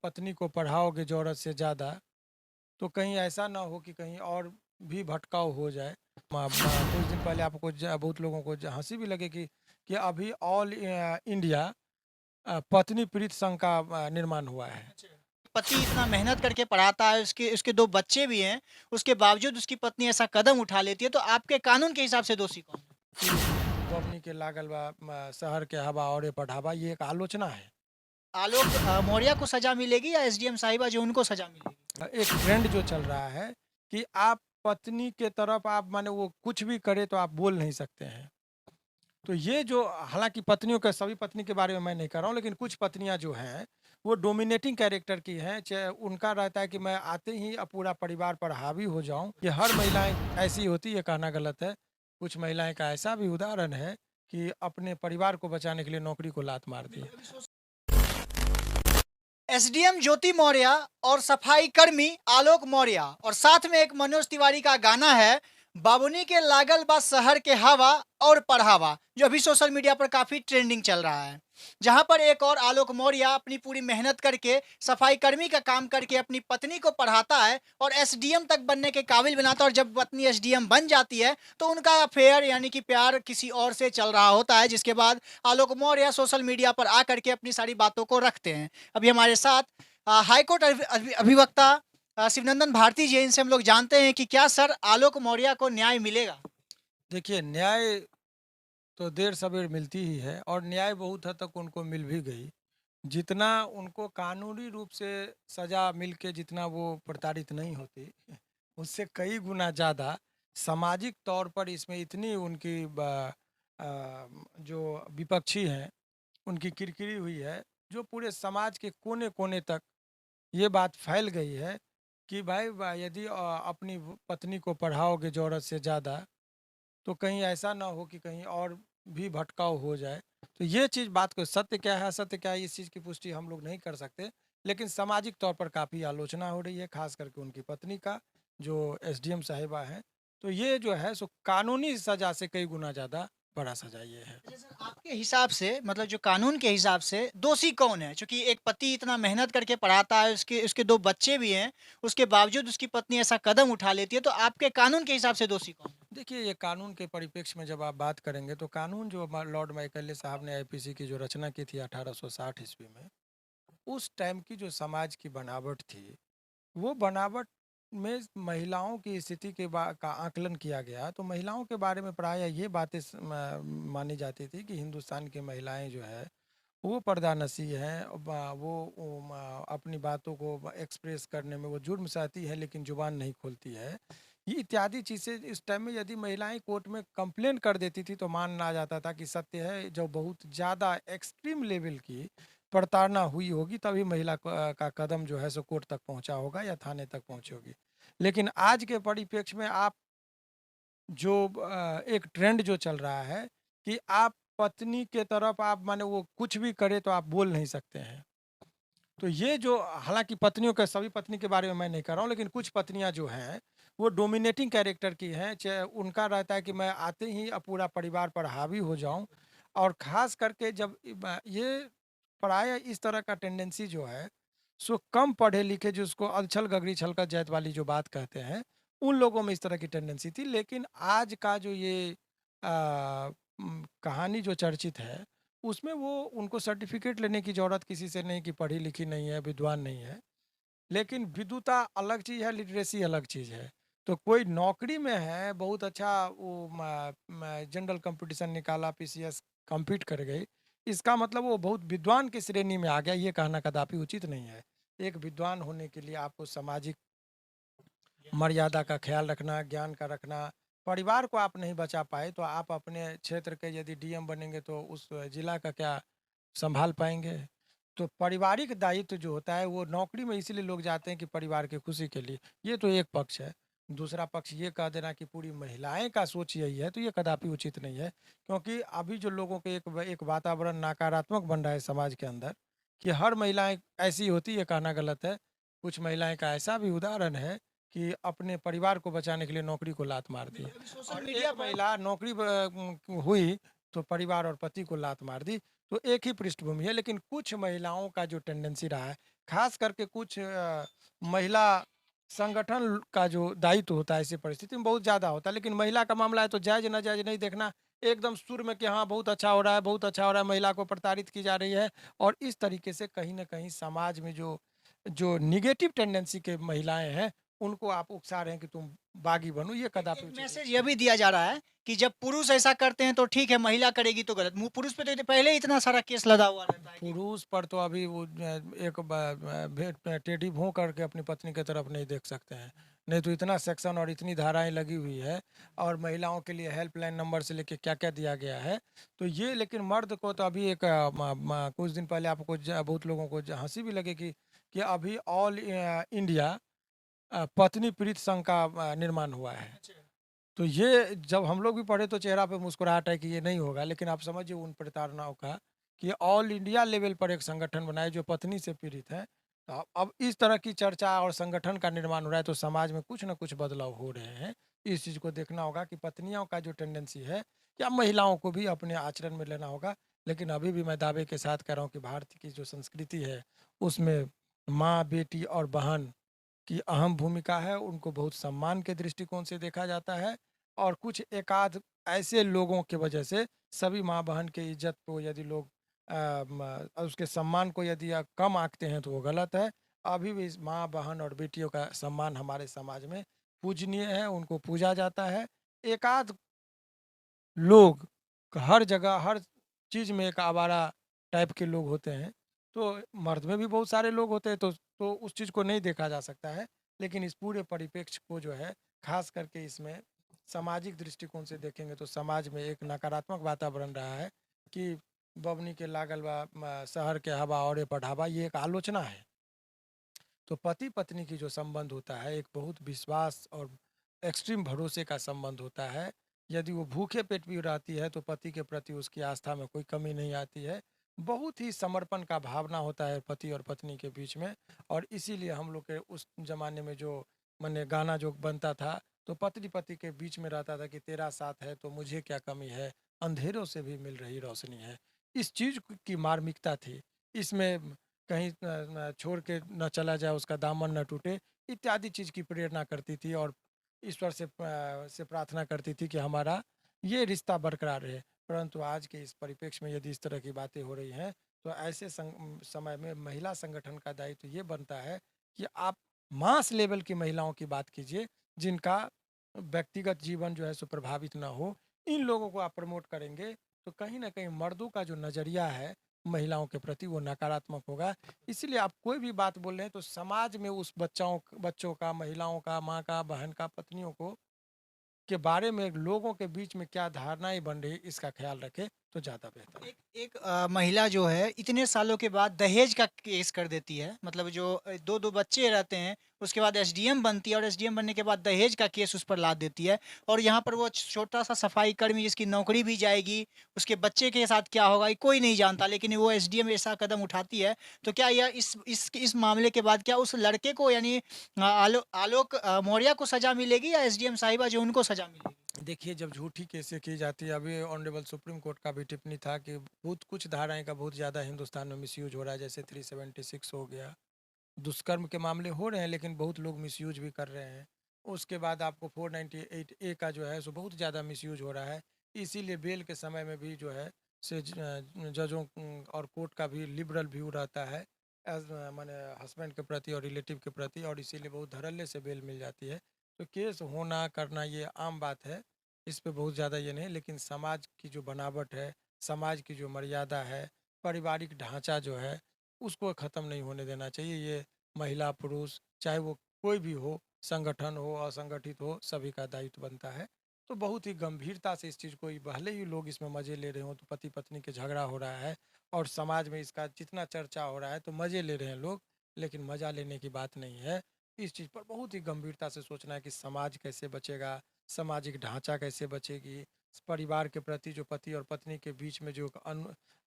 पत्नी को पढ़ाओगे ज़रूरत से ज़्यादा, तो कहीं ऐसा ना हो कि कहीं और भी भटकाव हो जाए। कुछ दिन पहले आपको बहुत लोगों को हंसी भी लगे कि अभी ऑल इंडिया पत्नी प्रीत संघ का निर्माण हुआ है। पति इतना मेहनत करके पढ़ाता है, उसके उसके 2 बच्चे भी हैं, उसके बावजूद उसकी पत्नी ऐसा कदम उठा लेती है, तो आपके कानून के हिसाब से दोषी कौन है? कि बबनी के लागल बा शहर के हवा और बढ़ावा, ये एक आलोचना है। आलोक मौर्य को सज़ा मिलेगी या एसडीएम साहिबा जो उनको सज़ा मिलेगी? एक ट्रेंड जो चल रहा है कि आप पत्नी के तरफ आप माने वो कुछ भी करे तो आप बोल नहीं सकते हैं। तो ये जो हालाँकि पत्नियों के सभी पत्नी के बारे में मैं नहीं कर रहा हूँ, लेकिन कुछ पत्नियाँ जो हैं, वो डोमिनेटिंग कैरेक्टर की हैं। चाहे उनका रहता है कि मैं आते ही पूरा परिवार पर हावी हो जाऊँ। ये हर महिलाएँ ऐसी होती है, ये कहना गलत है। कुछ महिलाएँ का ऐसा भी उदाहरण है कि अपने परिवार को बचाने के लिए नौकरी को लात मार दी। एसडीएम ज्योति मौर्य और सफाई कर्मी आलोक मौर्य और साथ में एक मनोज तिवारी का गाना है, बाबुनी के लागल बा शहर के हवा और पढ़ावा, जो अभी सोशल मीडिया पर काफी ट्रेंडिंग चल रहा है। जहां पर एक और आलोक मौर्य अपनी पूरी मेहनत करके सफाई कर्मी का काम करके अपनी पत्नी को पढ़ाता है और एसडीएम तक बनने के काबिल बनाता है, और जब पत्नी एसडीएम बन जाती है तो उनका अफेयर यानी कि प्यार किसी और से चल रहा होता है, जिसके बाद आलोक मौर्य सोशल मीडिया पर आकर के अपनी सारी बातों को रखते हैं। अभी हमारे साथ हाईकोर्ट अभिवक्ता शिवनंदन भारती जी हैं, इनसे हम लोग जानते हैं कि क्या सर आलोक मौर्य को न्याय मिलेगा? देखिए, न्याय तो देर-सबेर मिलती ही है और न्याय बहुत हद तक उनको मिल भी गई। जितना उनको कानूनी रूप से सज़ा मिल के जितना वो प्रताड़ित नहीं होती, उससे कई गुना ज़्यादा सामाजिक तौर पर इसमें इतनी उनकी जो विपक्षी हैं, उनकी किरकिरी हुई है, जो पूरे समाज के कोने-कोने तक ये बात फैल गई है कि भाई यदि अपनी पत्नी को पढ़ाओगे ज़रूरत से ज़्यादा, तो कहीं ऐसा ना हो कि कहीं और भी भटकाव हो जाए। तो ये चीज़ बात को सत्य क्या है, असत्य क्या है, इस चीज़ की पुष्टि हम लोग नहीं कर सकते। लेकिन सामाजिक तौर पर काफ़ी आलोचना हो रही है, ख़ास करके उनकी पत्नी का, जो एसडीएम साहिबा हैं। तो ये जो है सो कानूनी सज़ा से कई गुना ज़्यादा बड़ा सज़ा ये है। अच्छा सर, आपके हिसाब से मतलब जो कानून के हिसाब से दोषी कौन है? चूँकि एक पति इतना मेहनत करके पढ़ाता है, उसके उसके 2 बच्चे भी हैं, उसके बावजूद उसकी पत्नी ऐसा कदम उठा लेती है, तो आपके कानून के हिसाब से दोषी कौन है? देखिए, ये कानून के परिप्रेक्ष्य में जब आप बात करेंगे तो कानून जो लॉर्ड मैकाले साहब ने आईपीसी की जो रचना की थी 1860 ईस्वी में, उस टाइम की जो समाज की बनावट थी, वो बनावट में महिलाओं की स्थिति के का आकलन किया गया, तो महिलाओं के बारे में प्रायः ये बातें मानी जाती थी कि हिंदुस्तान की महिलाएं जो है वो पर्दानसी हैं। अपनी बातों को एक्सप्रेस करने में वो जुर्म सहती है लेकिन जुबान नहीं खोलती है। ये इत्यादि चीज़ें इस टाइम में यदि महिलाएं कोर्ट में कंप्लेन कर देती थी तो माना जाता था कि सत्य है। जो बहुत ज़्यादा एक्सट्रीम लेवल की प्रताड़ना हुई होगी तभी महिला का कदम जो है सो कोर्ट तक पहुंचा होगा या थाने तक पहुंची होगी। लेकिन आज के परिप्रेक्ष्य में आप जो एक ट्रेंड जो चल रहा है कि आप पत्नी के तरफ आप माने वो कुछ भी करे तो आप बोल नहीं सकते हैं। तो ये जो हालाँकि पत्नियों के सभी पत्नी के बारे में मैं नहीं कर रहा हूँ, लेकिन कुछ पत्नियाँ जो हैं, वो डोमिनेटिंग कैरेक्टर की हैं। चाहे उनका रहता है कि मैं आते ही पूरा परिवार पर हावी हो जाऊँ, और ख़ास करके जब ये प्रायः इस तरह का टेंडेंसी जो है, सो कम पढ़े-लिखे जिसको अलछल गगरी छलकत जाइत वाली जो बात कहते हैं, उन लोगों में इस तरह की टेंडेंसी थी। लेकिन आज का जो ये कहानी जो चर्चित है, उसमें वो उनको सर्टिफ़िकेट लेने की ज़रूरत किसी से नहीं कि पढ़ी-लिखी नहीं है, विद्वान नहीं है। लेकिन विदुता अलग चीज़ है, लिटरेसी अलग चीज़ है। तो कोई नौकरी में है, बहुत अच्छा वो जनरल कॉम्पिटिशन निकाला, पीसीएस कम्पीट कर गई। इसका मतलब वो बहुत विद्वान की श्रेणी में आ गया, ये कहना कदापि उचित नहीं है। एक विद्वान होने के लिए आपको सामाजिक मर्यादा का ख्याल रखना, ज्ञान का रखना, परिवार को आप नहीं बचा पाए तो आप अपने क्षेत्र के यदि डीएम बनेंगे तो उस जिला का क्या संभाल पाएँगे? तो पारिवारिक दायित्व जो होता है वो नौकरी में इसीलिए लोग जाते हैं कि परिवार की खुशी के लिए। ये तो एक पक्ष है। दूसरा पक्ष ये कह देना कि पूरी महिलाएँ का सोच यही है तो ये कदापि उचित नहीं है। क्योंकि अभी जो लोगों के एक वातावरण नकारात्मक बन रहा है समाज के अंदर कि हर महिलाएँ ऐसी होती है, ये कहना गलत है। कुछ महिलाएँ का ऐसा भी उदाहरण है कि अपने परिवार को बचाने के लिए नौकरी को लात मार दी। बिल्कुल, अभी सोशल और मीडिया एक पर महिला नौकरी हुई तो परिवार और पति को लात मार दी। तो एक ही पृष्ठभूमि है, लेकिन कुछ महिलाओं का जो टेंडेंसी रहा है, खास करके कुछ महिला संगठन का जो दायित्व होता है ऐसी परिस्थिति में बहुत ज़्यादा होता है, लेकिन महिला का मामला है तो जायज़ नाजायज़ नहीं देखना, एकदम सुर में कि हाँ बहुत अच्छा हो रहा है, बहुत अच्छा हो रहा है, महिला को प्रताड़ित की जा रही है। और इस तरीके से कहीं न कहीं समाज में जो जो नेगेटिव टेंडेंसी के महिलाएँ हैं, उनको आप उकसा रहे हैं कि तुम बागी बनो, ये एक कदापि एक उचित नहीं। मैसेज ये भी दिया जा रहा है कि जब पुरुष ऐसा करते हैं तो ठीक है, महिला करेगी तो गलत। पुरुष पे तो पहले ही इतना सारा केस लदा हुआ रहता है कि पुरुष पर तो अभी वो एक टेढ़ी भों करके अपनी पत्नी की तरफ नहीं देख सकते हैं, नहीं तो इतना सेक्शन और इतनी धाराएं लगी हुई है, और महिलाओं के लिए हेल्पलाइन नंबर से लेके क्या क्या दिया गया है। तो ये लेकिन मर्द को तो अभी एक कुछ दिन पहले आपको बहुत लोगों को हंसी भी लगेगी कि अभी ऑल इंडिया पत्नी प्रीत संघ का निर्माण हुआ है। अच्छा, तो ये जब हम लोग भी पढ़े तो चेहरा पे मुस्कुराहट है कि ये नहीं होगा, लेकिन आप समझिए उन प्रताड़नाओं का कि ऑल इंडिया लेवल पर एक संगठन बनाए जो पत्नी से पीड़ित है। तो अब इस तरह की चर्चा और संगठन का निर्माण हो रहा है तो समाज में कुछ न कुछ बदलाव हो रहे हैं। इस चीज़ को देखना होगा कि पत्नियों का जो टेंडेंसी है या महिलाओं को भी अपने आचरण में लेना होगा। लेकिन अभी भी मैं दावे के साथ कह रहा हूँ कि भारत की जो संस्कृति है उसमें माँ, बेटी और बहन की अहम भूमिका है, उनको बहुत सम्मान के दृष्टिकोण से देखा जाता है। और कुछ एकाध ऐसे लोगों की वजह से सभी माँ-बहन की इज़्ज़त को यदि लोग उसके सम्मान को यदि कम आंकते हैं तो वो गलत है। अभी भी इस माँ, बहन और बेटियों का सम्मान हमारे समाज में पूजनीय है, उनको पूजा जाता है। एकाध लोग हर जगह, हर चीज़ में एक आवारा टाइप के लोग होते हैं। तो मर्द में भी बहुत सारे लोग होते हैं तो उस चीज़ को नहीं देखा जा सकता है। लेकिन इस पूरे परिप्रेक्ष्य को जो है ख़ास करके इसमें सामाजिक दृष्टिकोण से देखेंगे तो समाज में एक नकारात्मक वातावरण रहा है कि बबनी के लागल बा शहर के हवा और पढ़ावा, ये एक आलोचना है। तो पति पत्नी की जो संबंध होता है एक बहुत विश्वास और एक्सट्रीम भरोसे का संबंध होता है। यदि वो भूखे पेट भी रहती है तो पति के प्रति उसकी आस्था में कोई कमी नहीं आती है। बहुत ही समर्पण का भावना होता है पति और पत्नी के बीच में। और इसीलिए हम लोग के उस जमाने में जो मैंने गाना जो बनता था तो पत्नी पति के बीच में रहता था कि तेरा साथ है तो मुझे क्या कमी है, अंधेरों से भी मिल रही रोशनी है। इस चीज़ की मार्मिकता थी इसमें। कहीं छोड़ के न चला जाए, उसका दामन न टूटे, इत्यादि चीज़ की प्रेरणा करती थी और ईश्वर से प्रार्थना करती थी कि हमारा ये रिश्ता बरकरार रहे। परंतु आज के इस परिप्रेक्ष्य में यदि इस तरह की बातें हो रही हैं तो ऐसे समय में महिला संगठन का दायित्व ये बनता है कि आप मास लेवल की महिलाओं की बात कीजिए जिनका व्यक्तिगत जीवन जो है सो प्रभावित ना हो। इन लोगों को आप प्रमोट करेंगे तो कहीं ना कहीं मर्दों का जो नज़रिया है महिलाओं के प्रति वो नकारात्मक होगा। इसलिए आप कोई भी बात बोल रहे हैं तो समाज में उस बच्चों का, महिलाओं का, माँ का, बहन का, पत्नियों को के बारे में लोगों के बीच में क्या धारणाएं बन रही है इसका ख्याल रखें तो ज़्यादा बेहतर है। एक एक महिला जो है इतने सालों के बाद दहेज का केस कर देती है, मतलब जो 2-2 बच्चे रहते हैं, उसके बाद एसडीएम बनती है और एसडीएम बनने के बाद दहेज का केस उस पर लाद देती है। और यहाँ पर वो छोटा-सा सफाई कर्मी जिसकी नौकरी भी जाएगी, उसके बच्चे के साथ क्या होगा ये कोई नहीं जानता, लेकिन वो एसडीएम ऐसा कदम उठाती है। तो क्या यह इस मामले के बाद क्या उस लड़के को यानी आलोक मौर्य को सज़ा मिलेगी या एसडीएम साहिबा जो उनको सज़ा मिलेगी? देखिए जब झूठी केसें की जाती है, अभी ऑनरेबल सुप्रीम कोर्ट का भी टिप्पणी था कि बहुत कुछ धाराएं का बहुत ज़्यादा हिंदुस्तान में मिसयूज हो रहा है, जैसे 376 हो गया। दुष्कर्म के मामले हो रहे हैं लेकिन बहुत लोग मिसयूज भी कर रहे हैं। उसके बाद आपको 498 ए का जो है सो बहुत ज़्यादा मिसयूज हो रहा है। इसीलिए बेल के समय में भी जो है से जजों और कोर्ट का भी लिबरल व्यू रहता है एज माने हस्बैंड के प्रति और रिलेटिव के प्रति, और इसीलिए बहुत धड़ल्ले से बेल मिल जाती है। तो केस होना करना ये आम बात है, इस पे बहुत ज़्यादा ये नहीं। लेकिन समाज की जो बनावट है, समाज की जो मर्यादा है, पारिवारिक ढांचा जो है उसको ख़त्म नहीं होने देना चाहिए। ये महिला पुरुष चाहे वो कोई भी हो, संगठन हो असंगठित हो, सभी का दायित्व बनता है। तो बहुत ही गंभीरता से इस चीज़ को भले ही लोग इसमें मज़े ले रहे हों, तो पति पत्नी के झगड़ा हो रहा है और समाज में इसका जितना चर्चा हो रहा है तो मज़े ले रहे हैं लोग, लेकिन मज़ा लेने की बात नहीं है। इस चीज़ पर बहुत ही गंभीरता से सोचना है कि समाज कैसे बचेगा, सामाजिक ढांचा कैसे बचेगी, परिवार के प्रति जो पति और पत्नी के बीच में जो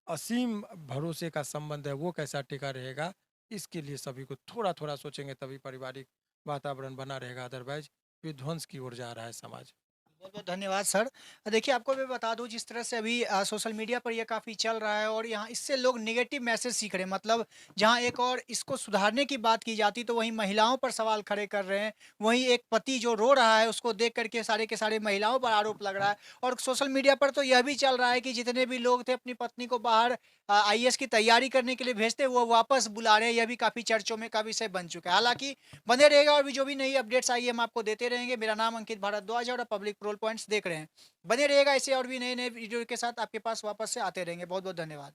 असीम भरोसे का संबंध है वो कैसा टिका रहेगा। इसके लिए सभी को थोड़ा-थोड़ा सोचेंगे तभी पारिवारिक वातावरण बना रहेगा, अदरवाइज़ विध्वंस की ओर जा रहा है समाज। बहुत-बहुत धन्यवाद सर। देखिए आपको मैं बता दूँ जिस तरह से अभी सोशल मीडिया पर ये काफ़ी चल रहा है और यहाँ इससे लोग नेगेटिव मैसेज सीख रहे हैं। मतलब जहाँ एक और इसको सुधारने की बात की जाती तो वहीं महिलाओं पर सवाल खड़े कर रहे हैं। वहीं एक पति जो रो रहा है उसको देख कर के सारे महिलाओं पर आरोप लग रहा है। और सोशल मीडिया पर तो यह भी चल रहा है कि जितने भी लोग थे अपनी पत्नी को बाहर आईएएस की तैयारी करने के लिए भेजते वो वापस बुला रहे हैं। यह भी काफ़ी चर्चों में का विषय बन चुका है। हालाँकि बने रहेगा और भी जो भी नई अपडेट्स आई है हम आपको देते रहेंगे। मेरा नाम अंकित भारद्वाज है और आप पब्लिक रोल पॉइंट्स देख रहे हैं। बने रहिएगा ऐसे और भी नए-नए वीडियो के साथ आपके पास वापस से आते रहेंगे। बहुत-बहुत धन्यवाद।